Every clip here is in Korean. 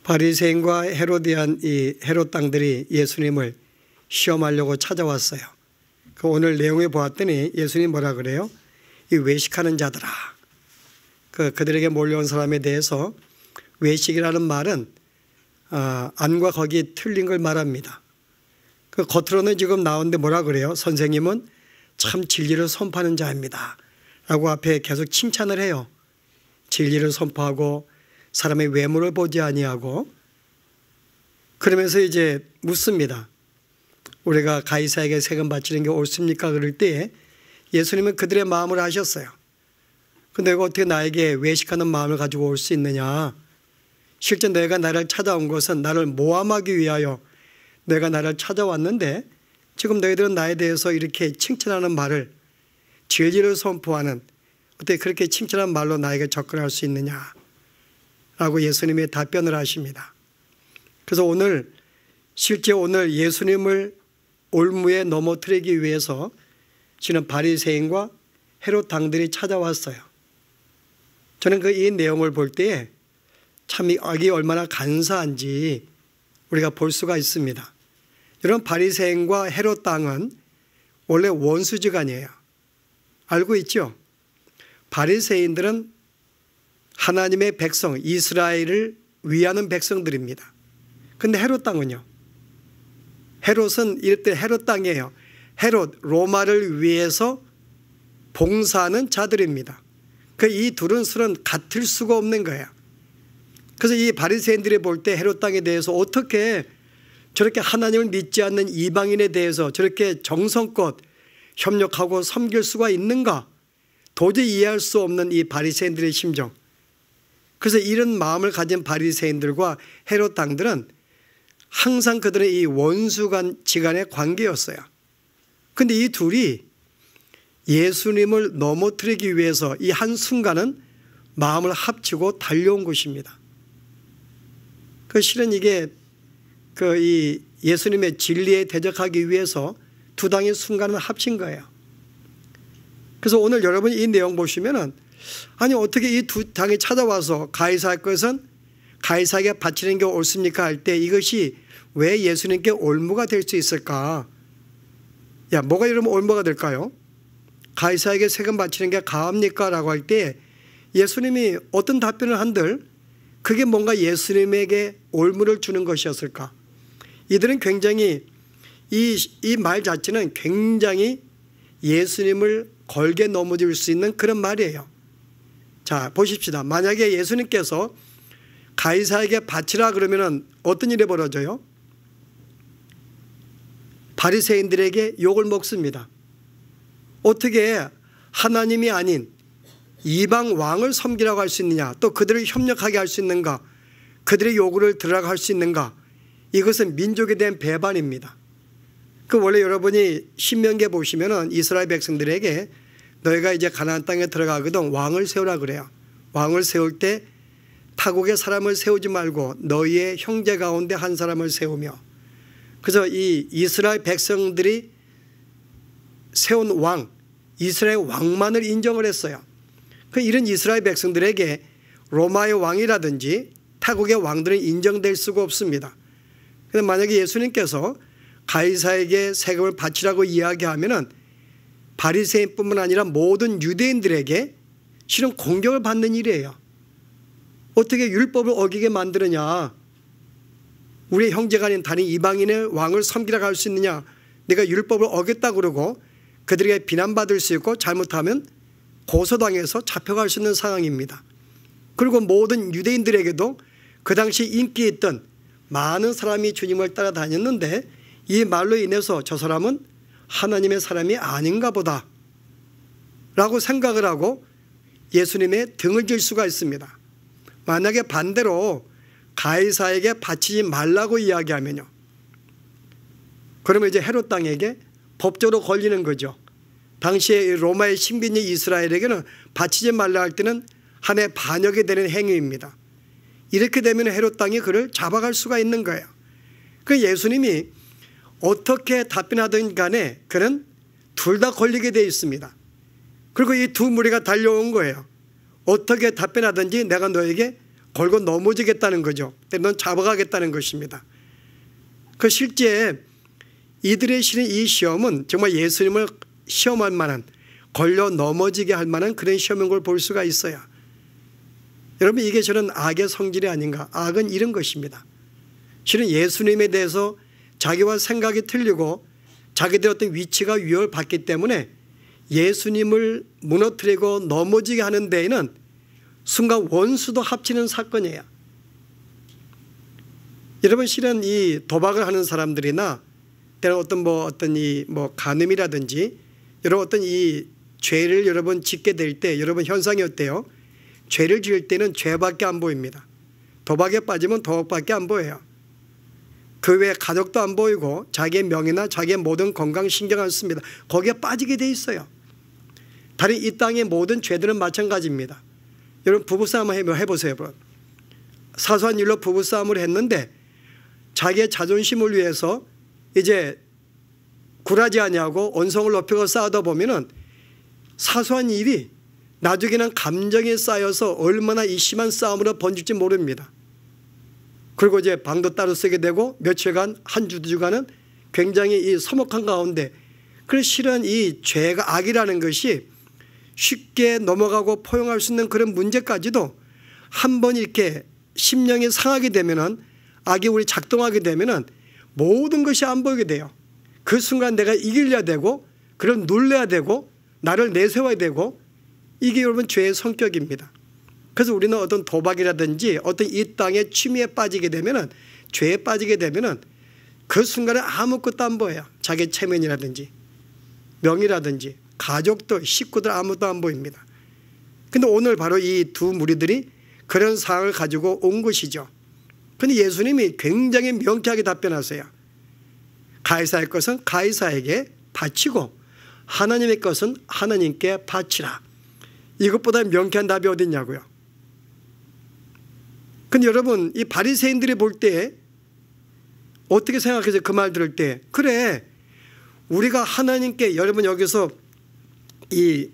바리새인과 헤로디안 이 헤롯 당들이 예수님을 시험하려고 찾아왔어요. 오늘 내용을 보았더니 예수님 뭐라 그래요? 이 외식하는 자들아. 그들에게 몰려온 사람에 대해서 외식이라는 말은 안과 거기 틀린 걸 말합니다. 겉으로는 지금 나오는데 뭐라 그래요? 선생님은 참 진리를 선포하는 자입니다 라고 앞에 계속 칭찬을 해요. 진리를 선포하고 사람의 외모를 보지 아니하고, 그러면서 이제 묻습니다. 우리가 가이사에게 세금 바치는 게 옳습니까? 그럴 때 예수님은 그들의 마음을 아셨어요. 근데 내가 어떻게 나에게 외식하는 마음을 가지고 올 수 있느냐? 실제 내가 나를 찾아온 것은 나를 모함하기 위하여 내가 나를 찾아왔는데 지금 너희들은 나에 대해서 이렇게 칭찬하는 말을, 진리를 선포하는, 어떻게 그렇게 칭찬한 말로 나에게 접근할 수 있느냐? 라고 예수님이 답변을 하십니다. 그래서 실제 오늘 예수님을 올무에 넘어뜨리기 위해서 지금 바리새인과 헤롯 당들이 찾아왔어요. 저는 이 내용을 볼 때에 참 이 악이 얼마나 간사한지 우리가 볼 수가 있습니다. 이런 바리새인과 헤롯 당은 원래 원수지간이에요. 알고 있죠? 바리새인들은 하나님의 백성, 이스라엘을 위하는 백성들입니다. 그런데 헤롯 당은요? 헤롯은 이럴 때 헤롯 당이에요. 헤롯, 로마를 위해서 봉사하는 자들입니다. 이 둘은 서로 같을 수가 없는 거예요. 그래서 이 바리새인들이 볼 때 헤롯 당에 대해서 어떻게 저렇게 하나님을 믿지 않는 이방인에 대해서 저렇게 정성껏 협력하고 섬길 수가 있는가? 도저히 이해할 수 없는 이 바리새인들의 심정. 그래서 이런 마음을 가진 바리새인들과 헤롯 당들은 항상 그들의 이 원수지간의 관계였어요. 그런데 이 둘이 예수님을 넘어뜨리기 위해서 이 한순간은 마음을 합치고 달려온 것입니다. 실은 이게 이 예수님의 진리에 대적하기 위해서 두 당의 순간을 합친 거예요. 그래서 오늘 여러분이 이 내용 보시면은, 아니 어떻게 이 두 당이 찾아와서 가이사의 것은 가이사에게 바치는 게 옳습니까? 할 때 이것이 왜 예수님께 올무가 될 수 있을까? 야, 뭐가 이러면 올무가 될까요? 가이사에게 세금 바치는 게 가합니까? 라고 할 때 예수님이 어떤 답변을 한들 그게 뭔가 예수님에게 올무를 주는 것이었을까? 이들은 굉장히 이 말 자체는 굉장히 예수님을 걸게 넘어질 수 있는 그런 말이에요. 자, 보십시다. 만약에 예수님께서 가이사에게 바치라 그러면 어떤 일이 벌어져요? 바리새인들에게 욕을 먹습니다. 어떻게 하나님이 아닌 이방 왕을 섬기라고 할 수 있느냐, 또 그들을 협력하게 할 수 있는가, 그들의 요구를 들으라고 할 수 있는가? 이것은 민족에 대한 배반입니다. 원래 여러분이 신명기에 보시면은 이스라엘 백성들에게 너희가 이제 가나안 땅에 들어가거든 왕을 세우라 그래요. 왕을 세울 때 타국의 사람을 세우지 말고 너희의 형제 가운데 한 사람을 세우며, 그래서 이 이스라엘 백성들이 세운 왕, 이스라엘 왕만을 인정을 했어요. 이런 이스라엘 백성들에게 로마의 왕이라든지 타국의 왕들은 인정될 수가 없습니다. 그런데 만약에 예수님께서 가이사에게 세금을 바치라고 이야기하면은 바리새인뿐만 아니라 모든 유대인들에게 실은 공격을 받는 일이에요. 어떻게 율법을 어기게 만드느냐? 우리의 형제가 아닌 다른 이방인의 왕을 섬기라고 할 수 있느냐? 내가 율법을 어겼다 그러고 그들에게 비난받을 수 있고 잘못하면 고소당해서 잡혀갈 수 있는 상황입니다. 그리고 모든 유대인들에게도 그 당시 인기 있던 많은 사람이 주님을 따라다녔는데 이 말로 인해서 저 사람은 하나님의 사람이 아닌가 보다 라고 생각을 하고 예수님의 등을 질 수가 있습니다. 만약에 반대로 가이사에게 바치지 말라고 이야기하면요, 그러면 이제 헤롯 당에게 법적으로 걸리는 거죠. 당시에 로마의 식민지 이스라엘에게는 바치지 말라 할 때는 한 해 반역이 되는 행위입니다. 이렇게 되면 헤롯 당이 그를 잡아갈 수가 있는 거예요. 예수님이 어떻게 답변하든 간에 그는 둘 다 걸리게 되어 있습니다. 그리고 이 두 무리가 달려온 거예요. 어떻게 답변하든지 내가 너에게 걸고 넘어지겠다는 거죠. 때로는 잡아가겠다는 것입니다. 그 실제 이들의 실은 이 시험은 정말 예수님을 시험할 만한, 걸려 넘어지게 할 만한 그런 시험인 걸 볼 수가 있어요. 여러분, 이게 저는 악의 성질이 아닌가. 악은 이런 것입니다. 실은 예수님에 대해서 자기와 생각이 틀리고 자기들의 어떤 위치가 위협을 받기 때문에 예수님을 무너뜨리고 넘어지게 하는 데에는 순간 원수도 합치는 사건이에요. 여러분, 실은 이 도박을 하는 사람들이나 때로 어떤 이 간음이라든지 여러분 어떤 이 죄를 여러분 짓게 될 때 여러분 현상이 어때요? 죄를 지을 때는 죄밖에 안 보입니다. 도박에 빠지면 도박밖에 안 보여요. 그 외에 가족도 안 보이고 자기의 명예나 자기의 모든 건강 신경 안 씁니다. 거기에 빠지게 돼 있어요. 다른 이 땅의 모든 죄들은 마찬가지입니다. 여러분, 부부싸움 한번 해보세요. 사소한 일로 부부싸움을 했는데 자기의 자존심을 위해서 이제 굴하지 아니하고 언성을 높이고 싸우다 보면은 사소한 일이 나중에는 감정에 쌓여서 얼마나 이 심한 싸움으로 번질지 모릅니다. 그리고 이제 방도 따로 쓰게 되고 며칠간 한 주, 두 주간은 굉장히 이 서먹한 가운데, 그래서 실은 이 죄가 악이라는 것이 쉽게 넘어가고 포용할 수 있는 그런 문제까지도 한번 이렇게 심령이 상하게 되면은, 악이 우리 작동하게 되면은 모든 것이 안 보이게 돼요. 그 순간 내가 이기려야 되고, 그럼 놀래야 되고, 나를 내세워야 되고, 이게 여러분 죄의 성격입니다. 그래서 우리는 어떤 도박이라든지 어떤 이 땅의 취미에 빠지게 되면은, 죄에 빠지게 되면은 그 순간에 아무것도 안 보여요. 자기 체면이라든지 명이라든지 가족도 식구들 아무것도 안 보입니다. 근데 오늘 바로 이 두 무리들이 그런 상황을 가지고 온 것이죠. 그런데 예수님이 굉장히 명쾌하게 답변하세요. 가이사의 것은 가이사에게 바치고 하나님의 것은 하나님께 바치라. 이것보다 명쾌한 답이 어디 있냐고요. 근데 여러분, 이 바리새인들이 볼 때 어떻게 생각해서 그 말 들을 때, 그래 우리가 하나님께, 여러분 여기서 이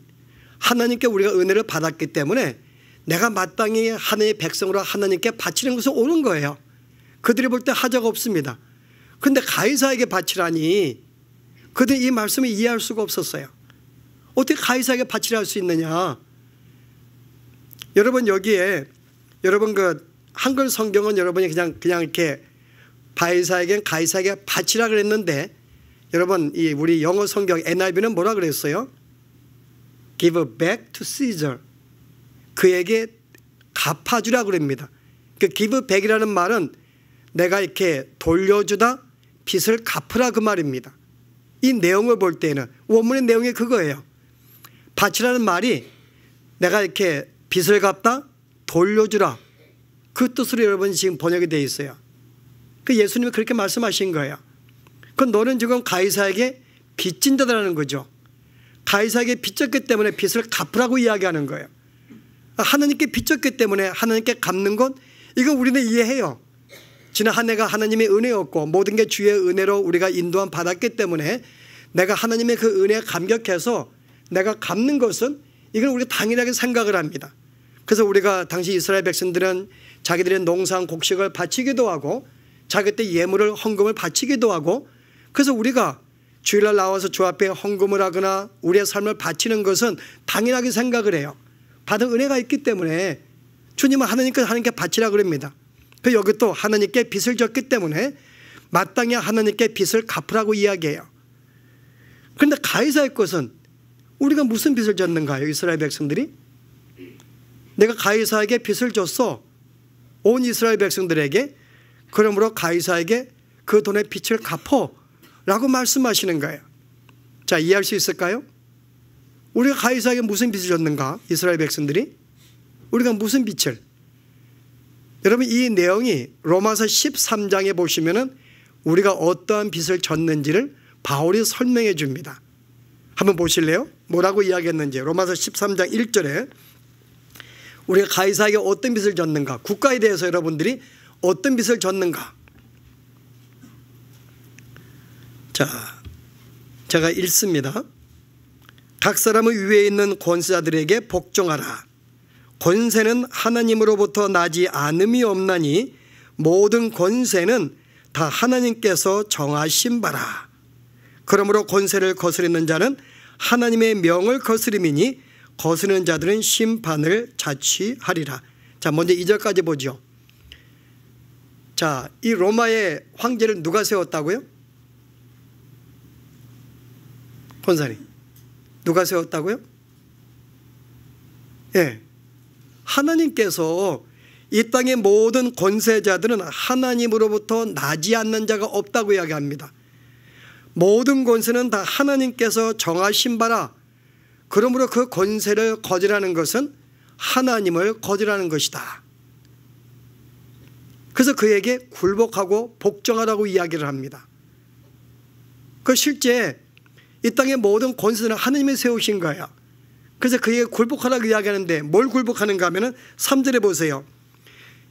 하나님께 우리가 은혜를 받았기 때문에 내가 마땅히 하나님의 백성으로 하나님께 바치는 것은 옳은 거예요. 그들이 볼 때 하자가 없습니다. 그런데 가이사에게 바치라니 그들이 이 말씀을 이해할 수가 없었어요. 어떻게 가이사에게 바치라 할 수 있느냐. 여러분, 여기에 여러분 그 한글 성경은 여러분이 그냥 이렇게 가이사에게 바치라 그랬는데, 여러분 이 우리 영어 성경 NIV는 뭐라 그랬어요? Give back to Caesar. 그에게 갚아주라 그럽니다. 그 give back이라는 말은 내가 이렇게 돌려주다, 빚을 갚으라 그 말입니다. 이 내용을 볼 때는 원문의 내용이 그거예요. 바치라는 말이 내가 이렇게 빚을 갚다, 돌려주라, 그 뜻으로 여러분 지금 번역이 되어 있어요. 그 예수님이 그렇게 말씀하신 거예요. 그 너는 지금 가이사에게 빚진 자다라는 거죠. 가이사에게 빚졌기 때문에 빚을 갚으라고 이야기하는 거예요. 하나님께 빚졌기 때문에 하나님께 갚는 건, 이건 우리는 이해해요. 지난 한 해가 하나님의 은혜였고 모든 게 주의 은혜로 우리가 인도함 받았기 때문에 내가 하나님의 그 은혜에 감격해서 내가 갚는 것은, 이건 우리가 당연하게 생각을 합니다. 그래서 우리가 당시 이스라엘 백성들은 자기들의 농산 곡식을 바치기도 하고 자기 때 예물을 헌금을 바치기도 하고, 그래서 우리가 주일날 나와서 주 앞에 헌금을 하거나 우리의 삶을 바치는 것은 당연하게 생각을 해요. 받은 은혜가 있기 때문에 주님은 하나님께 바치라 그럽니다. 그 여기 또 하나님께 빚을 졌기 때문에 마땅히 하나님께 빚을 갚으라고 이야기해요. 그런데 가이사의 것은 우리가 무슨 빚을 졌는가요? 이스라엘 백성들이? 내가 가이사에게 빚을 줬어, 온 이스라엘 백성들에게. 그러므로 가이사에게 그 돈의 빚을 갚어 라고 말씀하시는 거예요. 자, 이해할 수 있을까요? 우리가 가이사에게 무슨 빚을 졌는가? 이스라엘 백성들이 우리가 무슨 빚을, 여러분 이 내용이 로마서 13장에 보시면은 우리가 어떠한 빚을 졌는지를 바울이 설명해 줍니다. 한번 보실래요? 뭐라고 이야기했는지. 로마서 13장 1절에 우리가 가이사에게 어떤 빚을 졌는가, 국가에 대해서 여러분들이 어떤 빚을 졌는가. 자, 제가 읽습니다. 각 사람의 위에 있는 권세자들에게 복종하라. 권세는 하나님으로부터 나지 않음이 없나니 모든 권세는 다 하나님께서 정하신 바라. 그러므로 권세를 거스르는 자는 하나님의 명을 거스름이니 거스르는 자들은 심판을 자취하리라. 자, 먼저 2절까지 보죠. 자, 이 로마의 황제를 누가 세웠다고요? 권사님, 누가 세웠다고요? 예, 하나님께서 이 땅의 모든 권세자들은 하나님으로부터 나지 않는 자가 없다고 이야기합니다. 모든 권세는 다 하나님께서 정하신 바라. 그러므로 그 권세를 거절하는 것은 하나님을 거절하는 것이다. 그래서 그에게 굴복하고 복종하라고 이야기를 합니다. 그 실제 이 땅의 모든 권세는 하나님이 세우신 거예요. 그래서 그에게 굴복하라고 이야기하는데 뭘 굴복하는가 하면 3절에 보세요.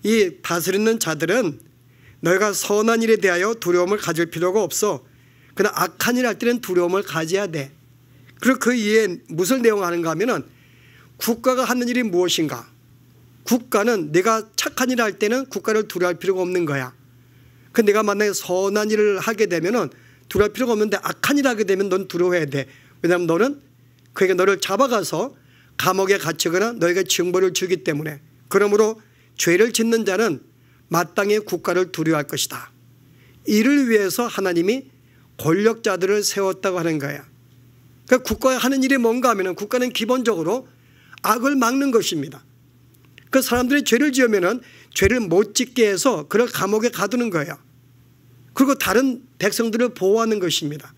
이 다스리는 자들은 너희가 선한 일에 대하여 두려움을 가질 필요가 없어. 그러나 악한 일 할 때는 두려움을 가져야 돼. 그리고 그 이에 무슨 내용을 하는가 하면 국가가 하는 일이 무엇인가. 국가는 내가 착한 일을 할 때는 국가를 두려워할 필요가 없는 거야. 그 내가 만약에 선한 일을 하게 되면 두려워할 필요가 없는데 악한 일을 하게 되면 넌 두려워해야 돼. 왜냐하면 너는 그에게 너를 잡아가서 감옥에 갇히거나 너에게 징벌을 주기 때문에. 그러므로 죄를 짓는 자는 마땅히 국가를 두려워할 것이다. 이를 위해서 하나님이 권력자들을 세웠다고 하는 거야. 그러니까 국가가 하는 일이 뭔가 하면 국가는 기본적으로 악을 막는 것입니다. 그 사람들이 죄를 지으면 죄를 못 짓게 해서 그를 감옥에 가두는 거예요. 그리고 다른 백성들을 보호하는 것입니다.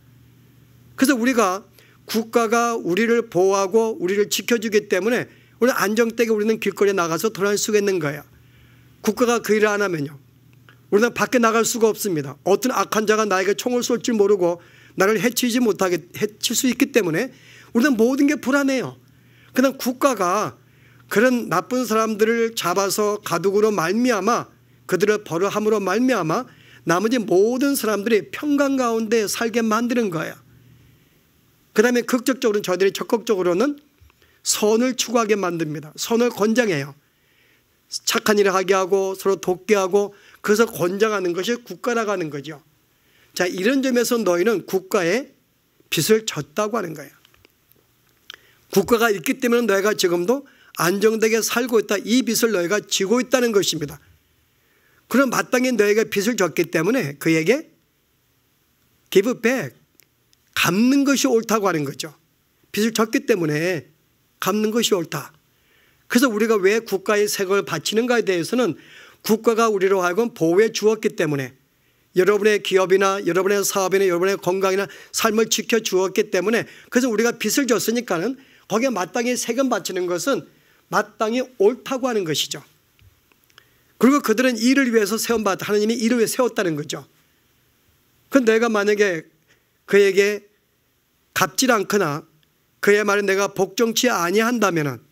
그래서 우리가 국가가 우리를 보호하고 우리를 지켜주기 때문에 우리 안정되게 우리는 길거리에 나가서 돌아다닐 수가 있는 거예요. 국가가 그 일을 안 하면요, 우리는 밖에 나갈 수가 없습니다. 어떤 악한 자가 나에게 총을 쏠 줄 모르고 나를 해치지 못하게 해칠 수 있기 때문에 우리는 모든 게 불안해요. 그러나 국가가 그런 나쁜 사람들을 잡아서 가두고로 말미암아 그들을 벌어함으로 말미암아 나머지 모든 사람들이 평강 가운데 살게 만드는 거예요. 그 다음에 극적으로는 저희들이 적극적으로는 선을 추구하게 만듭니다. 선을 권장해요. 착한 일을 하게 하고 서로 돕게 하고, 그래서 권장하는 것이 국가라고 하는 거죠. 자, 이런 점에서 너희는 국가에 빚을 졌다고 하는 거예요. 국가가 있기 때문에 너희가 지금도 안정되게 살고 있다. 이 빚을 너희가 지고 있다는 것입니다. 그럼 마땅히 너희가 빚을 졌기 때문에 그에게 give back, 갚는 것이 옳다고 하는 거죠. 빚을 졌기 때문에 갚는 것이 옳다. 그래서 우리가 왜 국가의 세금을 바치는가에 대해서는 국가가 우리로 하여금 보호해 주었기 때문에, 여러분의 기업이나 여러분의 사업이나 여러분의 건강이나 삶을 지켜주었기 때문에, 그래서 우리가 빚을 졌으니까는 거기에 마땅히 세금 바치는 것은 마땅히 옳다고 하는 것이죠. 그리고 그들은 이를 위해서 세운받았다. 하나님이 이를 위해 세웠다는 거죠. 그런데 내가 만약에 그에게 갚질 않거나 그의 말에 내가 복종치 아니한다면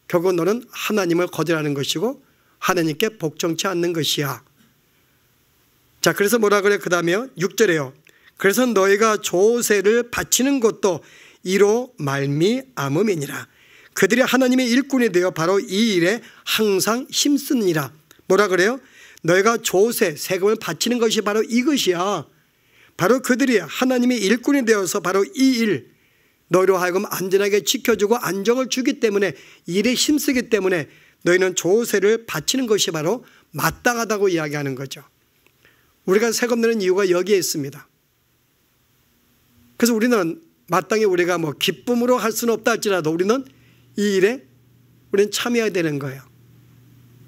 결국 너는 하나님을 거절하는 것이고 하나님께 복종치 않는 것이야. 자, 그래서 뭐라 그래? 그 다음에 6절에요. 그래서 너희가 조세를 바치는 것도 이로 말미암음이니라. 그들이 하나님의 일꾼이 되어 바로 이 일에 항상 힘쓰니라. 뭐라 그래요? 너희가 조세, 세금을 바치는 것이 바로 이것이야. 바로 그들이 하나님의 일꾼이 되어서 바로 이 일, 너희로 하여금 안전하게 지켜주고 안정을 주기 때문에, 일에 힘쓰기 때문에 너희는 조세를 바치는 것이 바로 마땅하다고 이야기하는 거죠. 우리가 세금 내는 이유가 여기에 있습니다. 그래서 우리는 마땅히 우리가 뭐 기쁨으로 할 수는 없다 할지라도 우리는 이 일에 우리는 참여해야 되는 거예요.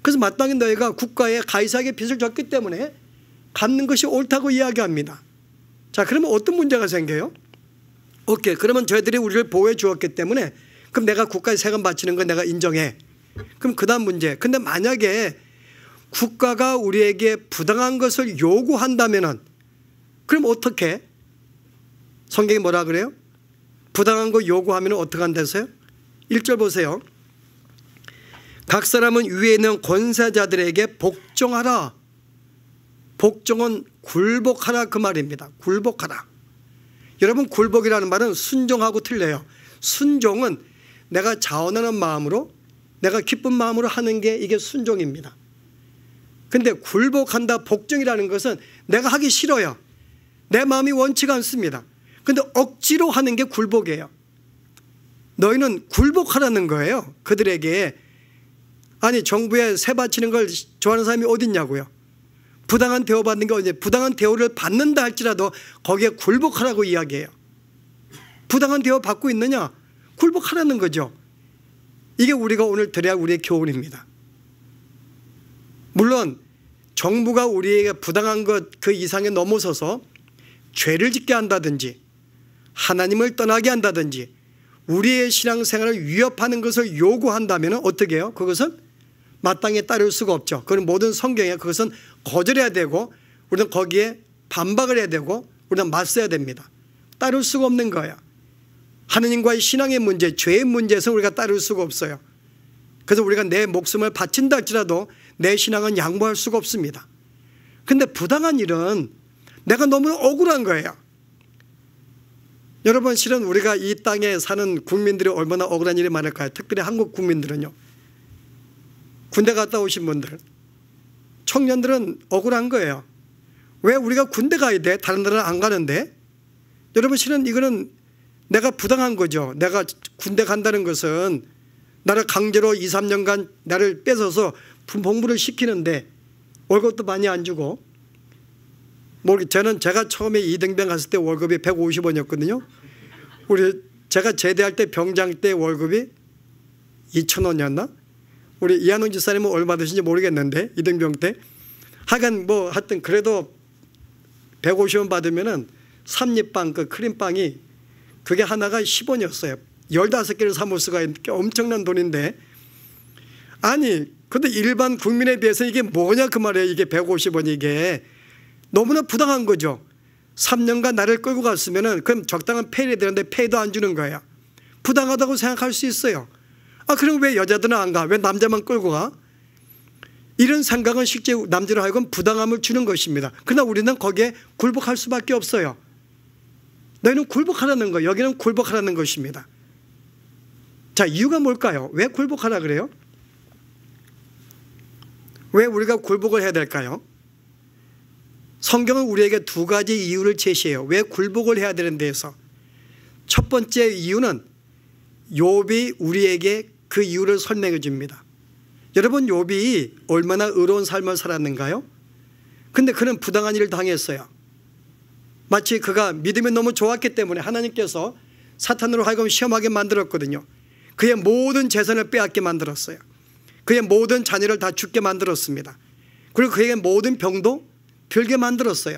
그래서 마땅히 너희가 국가에 가이사에게 빚을 졌기 때문에 갚는 것이 옳다고 이야기합니다. 자, 그러면 어떤 문제가 생겨요? 오케이, 그러면 저희들이 우리를 보호해 주었기 때문에 그럼 내가 국가에 세금 바치는 건 내가 인정해. 그럼 그 다음 문제. 근데 만약에 국가가 우리에게 부당한 것을 요구한다면 그럼 어떻게? 성경이 뭐라 그래요? 부당한 거 요구하면 어떻게 한다서요? 1절 보세요. 각 사람은 위에 있는 권세자들에게 복종하라. 복종은 굴복하라 그 말입니다. 굴복하라. 여러분, 굴복이라는 말은 순종하고 틀려요. 순종은 내가 자원하는 마음으로 내가 기쁜 마음으로 하는 게 이게 순종입니다. 근데 굴복한다, 복종이라는 것은 내가 하기 싫어요. 내 마음이 원치가 않습니다. 근데 억지로 하는 게 굴복이에요. 너희는 굴복하라는 거예요. 그들에게. 아니, 정부에 세 바치는 걸 좋아하는 사람이 어디 있냐고요. 부당한 대우 받는 게 어디냐. 부당한 대우를 받는다 할지라도 거기에 굴복하라고 이야기해요. 부당한 대우 받고 있느냐? 굴복하라는 거죠. 이게 우리가 오늘 들어야 우리의 교훈입니다. 물론 정부가 우리에게 부당한 것 그 이상에 넘어서서 죄를 짓게 한다든지 하나님을 떠나게 한다든지 우리의 신앙생활을 위협하는 것을 요구한다면 어떻게 해요? 그것은 마땅히 따를 수가 없죠. 그건 모든 성경에 그것은 거절해야 되고 우리는 거기에 반박을 해야 되고 우리는 맞서야 됩니다. 따를 수가 없는 거예요. 하느님과의 신앙의 문제, 죄의 문제에서 우리가 따를 수가 없어요. 그래서 우리가 내 목숨을 바친다 할지라도 내 신앙은 양보할 수가 없습니다. 그런데 부당한 일은 내가 너무 억울한 거예요. 여러분, 실은 우리가 이 땅에 사는 국민들이 얼마나 억울한 일이 많을까요? 특별히 한국 국민들은요. 군대 갔다 오신 분들, 청년들은 억울한 거예요. 왜 우리가 군대 가야 돼? 다른 나라는 안 가는데? 여러분, 실은 이거는 내가 부당한 거죠. 내가 군대 간다는 것은 나를 강제로 2, 3년간 나를 뺏어서 복무를 시키는데 월급도 많이 안 주고, 저는 제가 처음에 이등병 갔을 때 월급이 150원이었거든요. 제가 제대할 때 병장 때 월급이 2,000원이었나? 우리 이한웅 집사님은 얼마 드신지 모르겠는데 이등병 때 하여간 하여튼 그래도 150원 받으면은 삼립빵 그 크림빵이 그게 하나가 10원이었어요. 15개를 사 먹을 수가 있는 엄청난 돈인데, 아니 근데 일반 국민에 비해서 이게 뭐냐 그 말이에요. 이게 150원 이게 너무나 부당한 거죠. 3년간 나를 끌고 갔으면은 그럼 적당한 페이를 되는데 페이도 안 주는 거예요. 부당하다고 생각할 수 있어요. 그럼 왜 여자들은 안 가? 왜 남자만 끌고 가? 이런 생각은 실제 남자로 하여금 부당함을 주는 것입니다. 그러나 우리는 거기에 굴복할 수밖에 없어요. 너희는 굴복하라는 거, 여기는 굴복하라는 것입니다. 자, 이유가 뭘까요? 왜 굴복하라 그래요? 왜 우리가 굴복을 해야 될까요? 성경은 우리에게 두 가지 이유를 제시해요. 왜 굴복을 해야 되는 데에서. 첫 번째 이유는 욥이 우리에게 그 이유를 설명해 줍니다. 여러분, 욥이 얼마나 의로운 삶을 살았는가요? 근데 그는 부당한 일을 당했어요. 마치 그가 믿음이 너무 좋았기 때문에 하나님께서 사탄으로 하여금 시험하게 만들었거든요. 그의 모든 재산을 빼앗게 만들었어요. 그의 모든 자녀를 다 죽게 만들었습니다. 그리고 그에게 모든 병도 들게 만들었어요.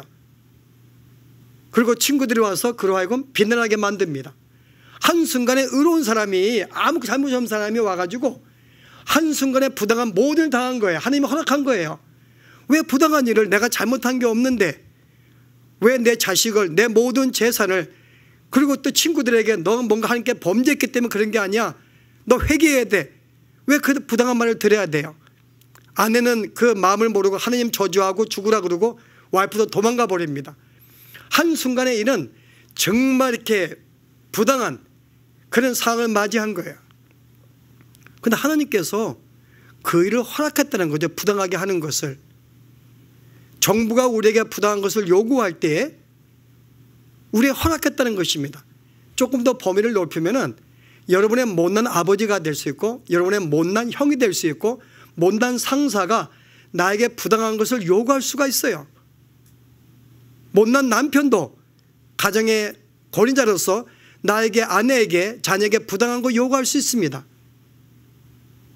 그리고 친구들이 와서 그로 하여금 비난하게 만듭니다. 한순간에 의로운 사람이, 아무 잘못 없는 사람이 와가지고 한순간에 부당한 모든 일을 당한 거예요. 하나님이 허락한 거예요. 왜 부당한 일을, 내가 잘못한 게 없는데 왜 내 자식을, 내 모든 재산을, 그리고 또 친구들에게 너 뭔가 하나님께 범죄했기 때문에 그런 게 아니야, 너 회개해야 돼. 왜 그 부당한 말을 들어야 돼요? 아내는 그 마음을 모르고 하나님 저주하고 죽으라 그러고 와이프도 도망가 버립니다. 한순간에 이는 정말 이렇게 부당한 그런 상황을 맞이한 거예요. 그런데 하나님께서 그 일을 허락했다는 거죠. 부당하게 하는 것을. 정부가 우리에게 부당한 것을 요구할 때 우리에 허락했다는 것입니다. 조금 더 범위를 넓히면은 여러분의 못난 아버지가 될 수 있고, 여러분의 못난 형이 될 수 있고, 못난 상사가 나에게 부당한 것을 요구할 수가 있어요. 못난 남편도 가정의 권위자로서 나에게, 아내에게, 자녀에게 부당한 거 요구할 수 있습니다.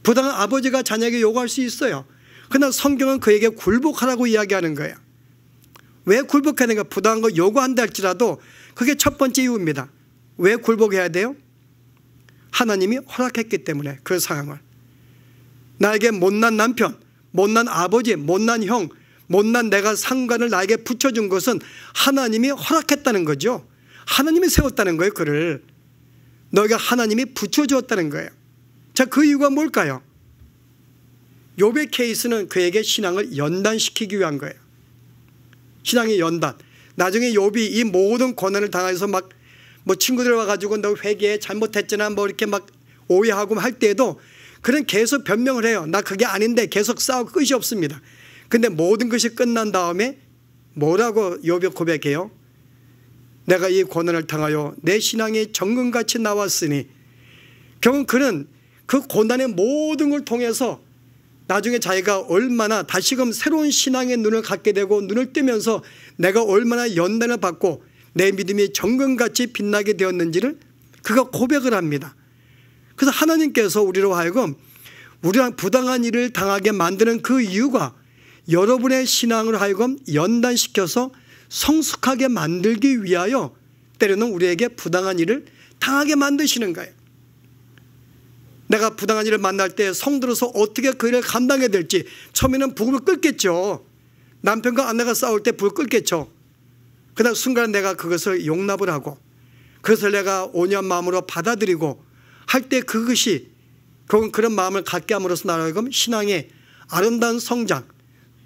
부당한 아버지가 자녀에게 요구할 수 있어요. 그러나 성경은 그에게 굴복하라고 이야기하는 거예요. 왜 굴복하는가? 부당한 거 요구한다 할지라도 그게 첫 번째 이유입니다. 왜 굴복해야 돼요? 하나님이 허락했기 때문에. 그 상황을 나에게 못난 남편, 못난 아버지, 못난 형, 못난 내가 상관을 나에게 붙여준 것은 하나님이 허락했다는 거죠. 하나님이 세웠다는 거예요. 그를 너희가 하나님이 붙여주었다는 거예요. 자, 그 이유가 뭘까요? 욥의 케이스는 그에게 신앙을 연단시키기 위한 거예요. 신앙의 연단. 나중에 욥이 이 모든 고난을 당해서 막 친구들 와가지고 너 회개해, 잘못했잖아, 이렇게 막 오해하고 할 때에도 그는 계속 변명을 해요. 나 그게 아닌데 계속 싸우고 끝이 없습니다. 근데 모든 것이 끝난 다음에 뭐라고 욥이 고백해요? 내가 이 고난을 당하여 내 신앙이 정금같이 나왔으니, 결국 그는 그 고난의 모든 걸 통해서 나중에 자기가 얼마나 다시금 새로운 신앙의 눈을 갖게 되고 눈을 뜨면서 내가 얼마나 연단을 받고 내 믿음이 정금같이 빛나게 되었는지를 그가 고백을 합니다. 그래서 하나님께서 우리로 하여금 우리가 부당한 일을 당하게 만드는 그 이유가 여러분의 신앙을 하여금 연단시켜서 성숙하게 만들기 위하여 때로는 우리에게 부당한 일을 당하게 만드시는 거예요. 내가 부당한 일을 만날 때 성도로서 어떻게 그 일을 감당해야 될지 처음에는 불을 끌겠죠. 남편과 아내가 싸울 때 불을 끌겠죠. 그다음 순간 내가 그것을 용납을 하고 그것을 내가 온유한 마음으로 받아들이고 할 때 그것이 그런 마음을 갖게 함으로써 나로 하여금 신앙의 아름다운 성장,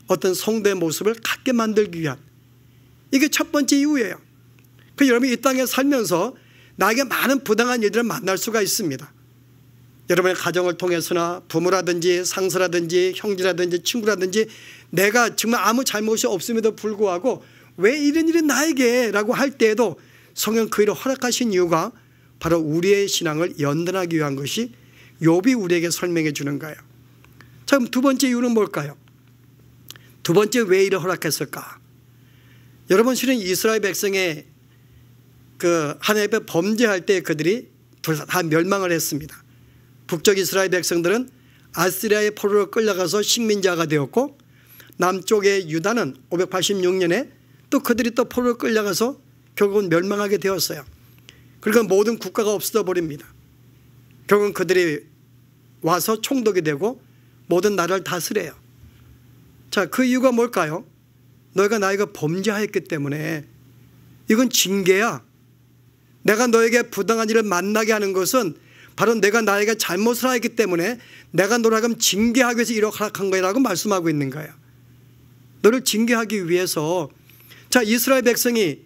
어떤 성도의 모습을 갖게 만들기 위한, 이게 첫 번째 이유예요. 여러분이 이 땅에 살면서 나에게 많은 부당한 일들을 만날 수가 있습니다. 여러분의 가정을 통해서나 부모라든지 상사라든지 형제라든지 친구라든지 내가 정말 아무 잘못이 없음에도 불구하고 왜 이런 일이 나에게 라고 할 때에도 성령 그 일을 허락하신 이유가 바로 우리의 신앙을 연단하기 위한 것이 욥이 우리에게 설명해 주는 거예요. 자, 그럼 두 번째 이유는 뭘까요? 두 번째 왜 이를 허락했을까? 여러분, 실은 이스라엘 백성의 그 하나님 앞에 범죄할 때 그들이 다 멸망을 했습니다. 북쪽 이스라엘 백성들은 아시리아의 포로로 끌려가서 식민자가 되었고, 남쪽의 유다는 586년에 또 그들이 또 포로로 끌려가서 결국은 멸망하게 되었어요. 그러니까 모든 국가가 없어져 버립니다. 결국은 그들이 와서 총독이 되고 모든 나라를 다스려요. 자, 그 이유가 뭘까요? 너희가 나에게 범죄하였기 때문에. 이건 징계야. 내가 너에게 부당한 일을 만나게 하는 것은 바로 내가 나에게 잘못을 하였기 때문에 내가 너를 하여금 징계하기 위해서 이렇게 허락한 거라고 말씀하고 있는 거예요. 너를 징계하기 위해서. 자, 이스라엘 백성이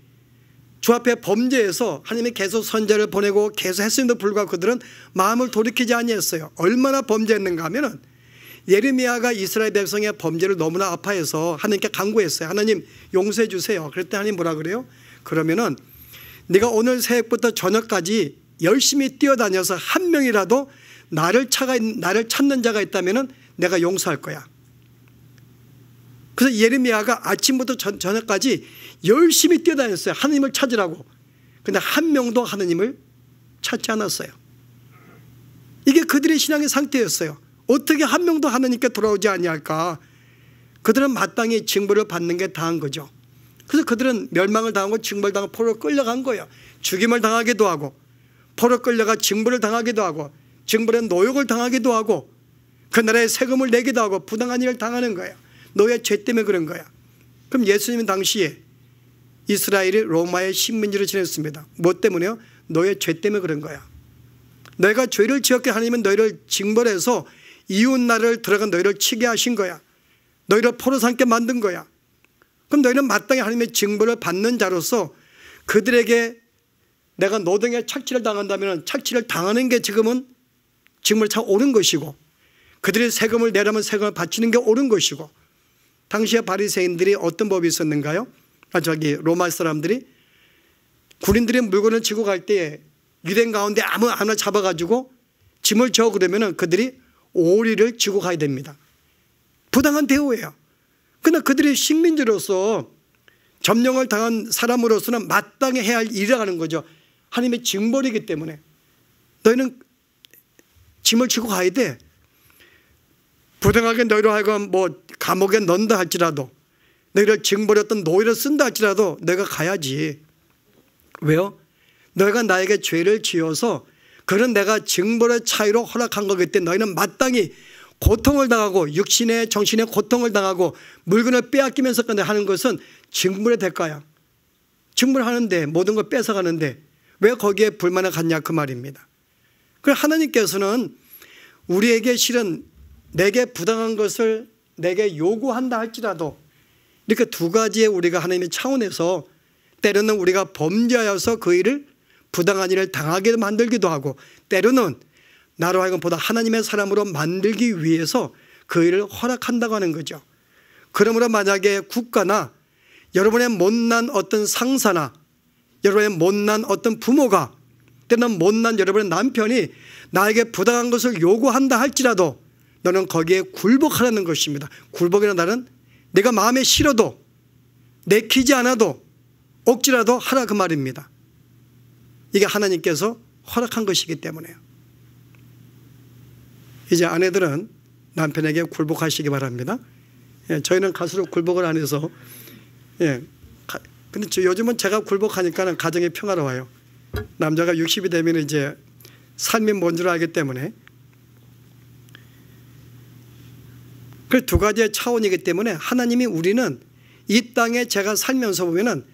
주 앞에 범죄해서 하나님이 계속 선지자를 보내고 계속 했음에도 불구하고 그들은 마음을 돌이키지 아니했어요. 얼마나 범죄했는가 하면은 예레미야가 이스라엘 백성의 범죄를 너무나 아파해서 하나님께 간구했어요. 하나님 용서해 주세요. 그럴 때 하나님 뭐라 그래요? 그러면은 네가 오늘 새벽부터 저녁까지 열심히 뛰어다녀서 한 명이라도 나를 찾는 자가 있다면은 내가 용서할 거야. 그래서 예레미야가 아침부터 저녁까지 열심히 뛰어다녔어요. 하나님을 찾으라고. 그런데 한 명도 하나님을 찾지 않았어요. 이게 그들의 신앙의 상태였어요. 어떻게 한 명도 하나님께 돌아오지 아니할까? 그들은 마땅히 징벌을 받는 게 다한 거죠. 그래서 그들은 멸망을 당하고 징벌을 당하고 포로로 끌려간 거예요. 죽임을 당하기도 하고 포로 끌려가 징벌을 당하기도 하고 징벌의 노역을 당하기도 하고 그 나라에 세금을 내기도 하고 부당한 일을 당하는 거예요. 너의 죄 때문에 그런 거야. 그럼 예수님은 당시에 이스라엘이 로마의 식민지로 지냈습니다. 뭐 때문에요? 너의 죄 때문에 그런 거야. 너희가 죄를 지었게 하나님은 너희를 징벌해서 이웃 나라를 들어가 너희를 치게 하신 거야. 너희를 포로 삼게 만든 거야. 그럼 너희는 마땅히 하나님의 징벌을 받는 자로서 그들에게 내가 노동에 착취를 당한다면 착취를 당하는 게 지금은 징벌이 참 옳은 것이고 그들이 세금을 내려면 세금을 바치는 게 옳은 것이고 당시에 바리새인들이 어떤 법이 있었는가요? 로마 사람들이 군인들이 물건을 지고 갈 때 유대 가운데 아무나 잡아가지고 짐을 져 그러면 그들이 오리를 지고 가야 됩니다. 부당한 대우예요. 그러나 그들이 식민지로서 점령을 당한 사람으로서는 마땅히 해야 할 일이라는 거죠. 하나님의 징벌이기 때문에 너희는 짐을 지고 가야 돼. 부당하게 너희로 하여금 뭐 감옥에 넣는다 할지라도 너희를 징벌했던 노예를 쓴다 할지라도 너희가 가야지. 왜요? 너희가 나에게 죄를 지어서 그런 내가 징벌의 차이로 허락한 거기 때문에 너희는 마땅히 고통을 당하고 육신의 정신의 고통을 당하고 물건을 빼앗기면서까지 하는 것은 징벌의 대가야. 징벌하는데 모든 걸 뺏어가는데 왜 거기에 불만을 갖냐 그 말입니다. 그래서 하나님께서는 우리에게 실은 내게 부당한 것을 내게 요구한다 할지라도 이렇게 두 가지의 우리가 하나님의 차원에서 때로는 우리가 범죄하여서 그 일을 부당한 일을 당하게 만들기도 하고 때로는 나로 하여금 보다 하나님의 사람으로 만들기 위해서 그 일을 허락한다고 하는 거죠. 그러므로 만약에 국가나 여러분의 못난 어떤 상사나 여러분의 못난 어떤 부모가 때는 못난 여러분의 남편이 나에게 부당한 것을 요구한다 할지라도 너는 거기에 굴복하라는 것입니다. 굴복이라는 말은 내가 마음에 싫어도 내키지 않아도 억지라도 하라 그 말입니다. 이게 하나님께서 허락한 것이기 때문에요. 이제 아내들은 남편에게 굴복하시기 바랍니다. 저희는 갈수록 굴복을 안 해서 근데 요즘은 제가 굴복하니까 가정이 평화로워요. 남자가 60이 되면 이제 삶이 뭔 줄 알기 때문에. 그 두 가지의 차원이기 때문에 하나님이 우리는 이 땅에 제가 살면서 보면은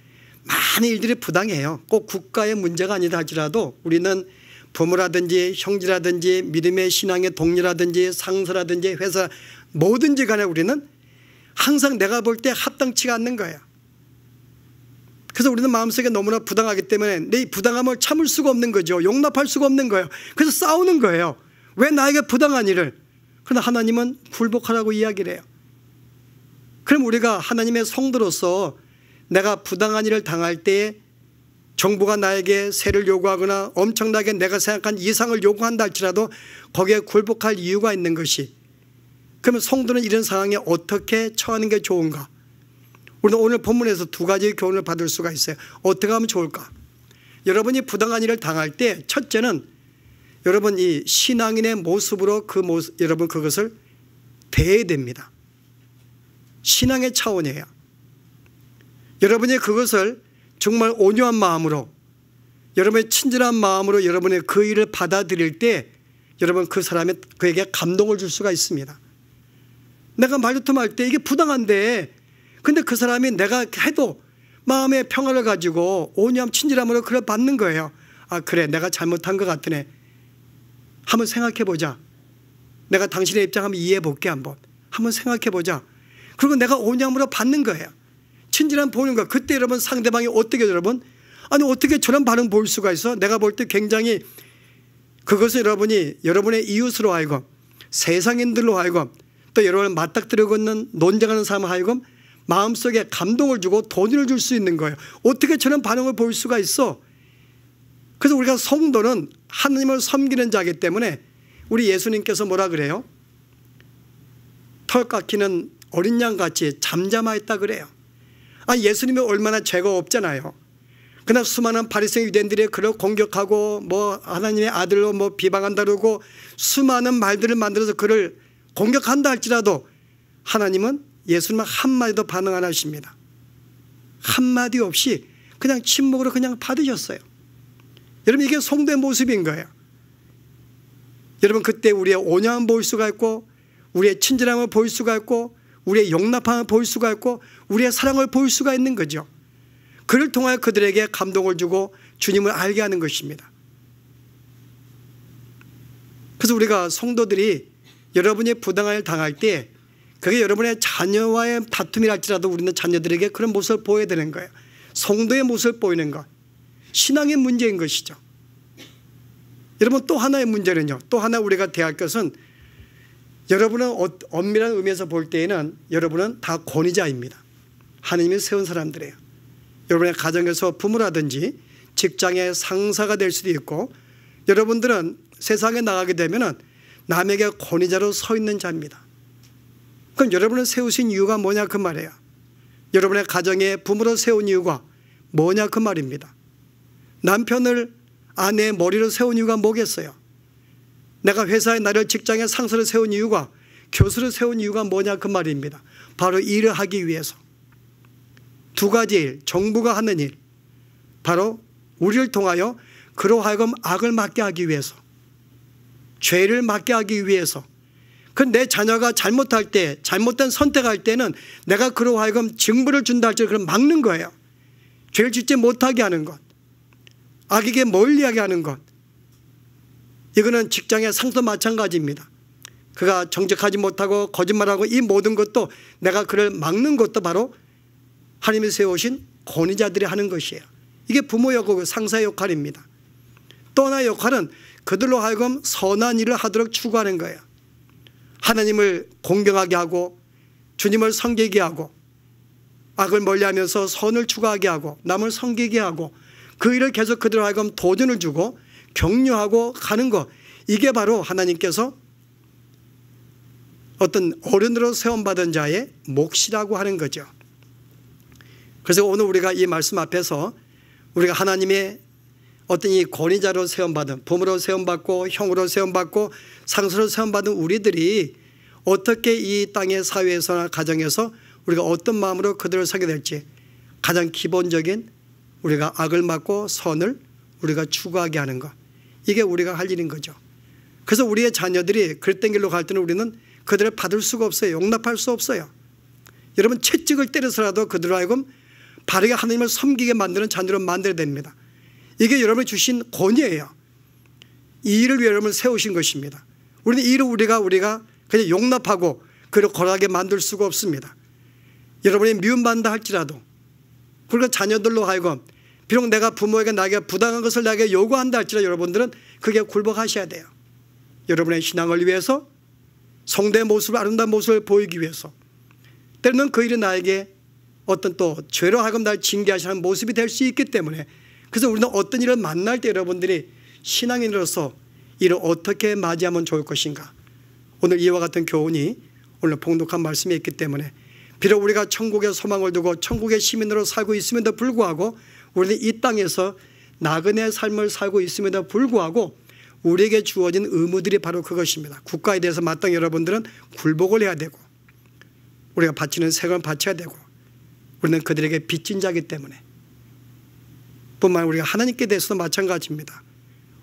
많은 일들이 부당해요. 꼭 국가의 문제가 아니다 할지라도 우리는 부모라든지 형제라든지 믿음의 신앙의 동료라든지 상사라든지 회사 뭐든지 간에 우리는 항상 내가 볼 때 합당치가 않는 거예요. 그래서 우리는 마음속에 너무나 부당하기 때문에 내 부당함을 참을 수가 없는 거죠. 용납할 수가 없는 거예요. 그래서 싸우는 거예요. 왜 나에게 부당한 일을. 그러나 하나님은 굴복하라고 이야기를 해요. 그럼 우리가 하나님의 성도로서 내가 부당한 일을 당할 때에 정부가 나에게 세를 요구하거나 엄청나게 내가 생각한 이상을 요구한다 할지라도 거기에 굴복할 이유가 있는 것이, 그러면 성도는 이런 상황에 어떻게 처하는 게 좋은가? 우리는 오늘 본문에서 두 가지의 교훈을 받을 수가 있어요. 어떻게 하면 좋을까? 여러분이 부당한 일을 당할 때 첫째는 여러분 이 신앙인의 모습으로 여러분 그것을 대해야 됩니다. 신앙의 차원이에요. 여러분이 그것을 정말 온유한 마음으로 여러분의 친절한 마음으로 여러분의 그 일을 받아들일 때 여러분 그 사람이 그에게 감동을 줄 수가 있습니다. 내가 말다툼할 때 이게 부당한데 근데 그 사람이 내가 해도 마음의 평화를 가지고 온유함 친절함으로 그걸 받는 거예요. 아 그래 내가 잘못한 것 같으네. 한번 생각해 보자. 내가 당신의 입장 한번 이해해 볼게 한번 생각해 보자. 그리고 내가 온유함으로 받는 거예요. 친절함 보는 거. 그때 여러분 상대방이 어떻게 여러분 아니 어떻게 저런 반응 보일 수가 있어? 내가 볼 때 굉장히 그것을 여러분이 여러분의 이웃으로 하여금 세상인들로 하여금 또 여러분을 맞닥뜨리고 있는 논쟁하는 사람 하여금 마음속에 감동을 주고 돈을 줄 수 있는 거예요. 어떻게 저런 반응을 보일 수가 있어? 그래서 우리가 성도는 하나님을 섬기는 자이기 때문에 우리 예수님께서 뭐라 그래요? 털 깎이는 어린 양같이 잠잠하였다 그래요. 아 예수님이 얼마나 죄가 없잖아요. 그러나 수많은 바리새인 유대인들이 그를 공격하고 뭐 하나님의 아들로 뭐 비방한다 그러고 수많은 말들을 만들어서 그를 공격한다 할지라도 하나님은 예수님은 한마디도 반응 안 하십니다. 한마디 없이 그냥 침묵으로 그냥 받으셨어요. 여러분 이게 성도의 모습인 거예요. 여러분 그때 우리의 온유함을 보일 수가 있고 우리의 친절함을 보일 수가 있고 우리의 용납함을 보일 수가 있고 우리의 사랑을 보일 수가 있는 거죠. 그를 통하여 그들에게 감동을 주고 주님을 알게 하는 것입니다. 그래서 우리가 성도들이 여러분이 부당한 일을 당할 때 그게 여러분의 자녀와의 다툼이랄지라도 우리는 자녀들에게 그런 모습을 보여야 되는 거예요. 성도의 모습을 보이는 것. 신앙의 문제인 것이죠. 여러분 또 하나의 문제는요. 또 하나 우리가 대할 것은 여러분은 엄밀한 의미에서 볼 때에는 여러분은 다 권위자입니다. 하나님이 세운 사람들이에요. 여러분의 가정에서 부모라든지 직장의 상사가 될 수도 있고 여러분들은 세상에 나가게 되면 남에게 권위자로 서 있는 자입니다. 그럼 여러분을 세우신 이유가 뭐냐 그 말이에요. 여러분의 가정에 부모로 세운 이유가 뭐냐 그 말입니다. 남편을 아내의 머리로 세운 이유가 뭐겠어요? 내가 회사에 나를 직장의 상사로 세운 이유가 교수를 세운 이유가 뭐냐 그 말입니다. 바로 일을 하기 위해서. 두 가지 일, 정부가 하는 일, 바로 우리를 통하여 그로 하여금 악을 막게 하기 위해서, 죄를 막게 하기 위해서. 그 내 자녀가 잘못할 때, 잘못된 선택할 때는 내가 그로 하여금 징벌을 준다 할지 그걸 막는 거예요. 죄를 짓지 못하게 하는 것, 악에게 멀리하게 하는 것. 이거는 직장의 상도 마찬가지입니다. 그가 정직하지 못하고 거짓말하고 이 모든 것도 내가 그를 막는 것도 바로 하나님이 세우신 권위자들이 하는 것이에요. 이게 부모 역할, 상사의 역할입니다. 또 하나의 역할은 그들로 하여금 선한 일을 하도록 추구하는 거예요. 하나님을 공경하게 하고 주님을 섬기게 하고 악을 멀리하면서 선을 추구하게 하고 남을 섬기게 하고 그 일을 계속 그들로 하여금 도전을 주고 격려하고 가는 것, 이게 바로 하나님께서 어떤 어른으로 세움받은 자의 몫이라고 하는 거죠. 그래서 오늘 우리가 이 말씀 앞에서 우리가 하나님의 어떤 이 권위자로 세움받은, 부모로 세움받고 형으로 세움받고 상수로 세움받은 우리들이 어떻게 이 땅의 사회에서나 가정에서 우리가 어떤 마음으로 그들을 서게 될지, 가장 기본적인 우리가 악을 막고 선을 우리가 추구하게 하는 것, 이게 우리가 할 일인 거죠. 그래서 우리의 자녀들이 그릇된 길로 갈 때는 우리는 그들을 받을 수가 없어요. 용납할 수 없어요. 여러분, 채찍을 때려서라도 그들로 하여금 바르게 하나님을 섬기게 만드는 자녀로 만들어야 됩니다. 이게 여러분이 주신 권위예요. 이 일을 위해 여러분을 세우신 것입니다. 우리는 이 일을 우리가 그냥 용납하고 그를 거하게 만들 수가 없습니다. 여러분이 미움받는다 할지라도, 그리고 자녀들로 하여금 비록 내가 부모에게 나에게 부당한 것을 나에게 요구한다 할지라도 여러분들은 그게 굴복하셔야 돼요. 여러분의 신앙을 위해서, 성도의 모습을, 아름다운 모습을 보이기 위해서, 때로는 그 일이 나에게 어떤 또 죄로 하여금 날 징계하시는 모습이 될 수 있기 때문에, 그래서 우리는 어떤 일을 만날 때 여러분들이 신앙인으로서 이를 어떻게 맞이하면 좋을 것인가, 오늘 이와 같은 교훈이 오늘 봉독한 말씀이 있기 때문에, 비록 우리가 천국의 소망을 두고 천국의 시민으로 살고 있음에도 불구하고 우리는 이 땅에서 나그네 삶을 살고 있음에도 불구하고 우리에게 주어진 의무들이 바로 그것입니다. 국가에 대해서 마땅히 여러분들은 굴복을 해야 되고, 우리가 바치는 세금을 바쳐야 되고, 우리는 그들에게 빚진 자이기 때문에, 뿐만 아니라 우리가 하나님께 대해서도 마찬가지입니다.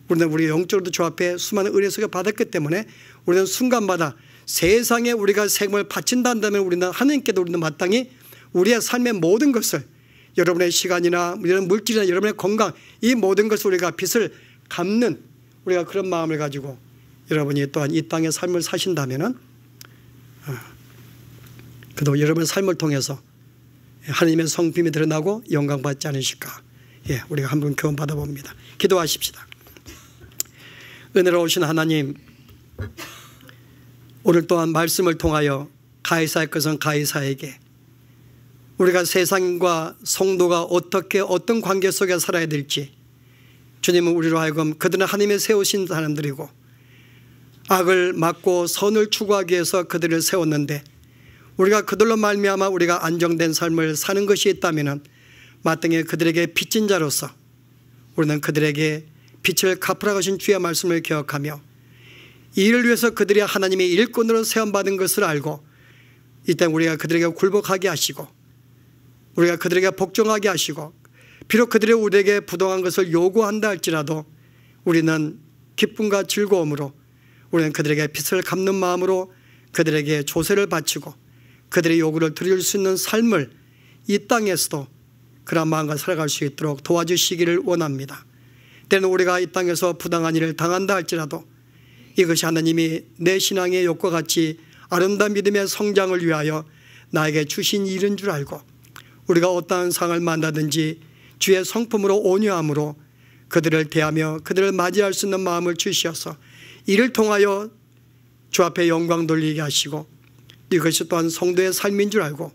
우리는 우리 영적으로도 주 앞에 수많은 은혜 속에 받았기 때문에 우리는 순간마다 세상에 우리가 세금을 바친다 한다면 우리는 하나님께도 우리는 마땅히 우리의 삶의 모든 것을, 여러분의 시간이나 이런 물질이나 여러분의 건강, 이 모든 것을 우리가 빚을 갚는 우리가 그런 마음을 가지고 여러분이 또한 이 땅의 삶을 사신다면 그도 여러분의 삶을 통해서 하나님의 성품이 드러나고 영광받지 않으실까, 우리가 한번 교훈 받아봅니다. 기도하십시다. 은혜로우신 하나님, 오늘 또한 말씀을 통하여 가이사의 것은 가이사에게, 우리가 세상과 성도가 어떻게 어떤 관계 속에 살아야 될지, 주님은 우리로 하여금 그들은 하나님의 세우신 사람들이고 악을 막고 선을 추구하기 위해서 그들을 세웠는데, 우리가 그들로 말미암아 우리가 안정된 삶을 사는 것이 있다면 마땅히 그들에게 빚진 자로서 우리는 그들에게 빚을 갚으라고 하신 주의 말씀을 기억하며, 이 일을 위해서 그들이 하나님의 일꾼으로 세움받은 것을 알고 이때 우리가 그들에게 굴복하게 하시고 우리가 그들에게 복종하게 하시고, 비록 그들이 우리에게 부당한 것을 요구한다 할지라도 우리는 기쁨과 즐거움으로 우리는 그들에게 빚을 갚는 마음으로 그들에게 조세를 바치고 그들의 요구를 들을 수 있는 삶을 이 땅에서도 그런 마음과 살아갈 수 있도록 도와주시기를 원합니다. 때는 우리가 이 땅에서 부당한 일을 당한다 할지라도 이것이 하나님이 내 신앙의 욕과 같이 아름다운 믿음의 성장을 위하여 나에게 주신 일인 줄 알고 우리가 어떠한 상을 만나든지 주의 성품으로 온유함으로 그들을 대하며 그들을 맞이할 수 있는 마음을 주시어서 이를 통하여 주 앞에 영광 돌리게 하시고, 이것이 또한 성도의 삶인 줄 알고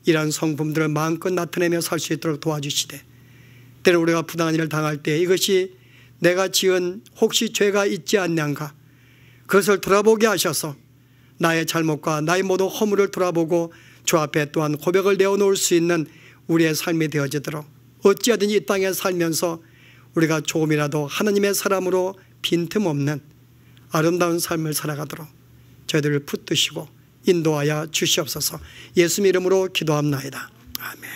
이러한 성품들을 마음껏 나타내며 살 수 있도록 도와주시되, 때로 우리가 부당한 일을 당할 때 이것이 내가 지은 혹시 죄가 있지 않는가, 그것을 돌아보게 하셔서 나의 잘못과 나의 모든 허물을 돌아보고 주 앞에 또한 고백을 내어놓을 수 있는 우리의 삶이 되어지도록, 어찌하든지 이 땅에 살면서 우리가 조금이라도 하나님의 사람으로 빈틈없는 아름다운 삶을 살아가도록 저희들을 붙드시고 인도하여 주시옵소서. 예수님 이름으로 기도합나이다. 아멘.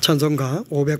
찬송가 508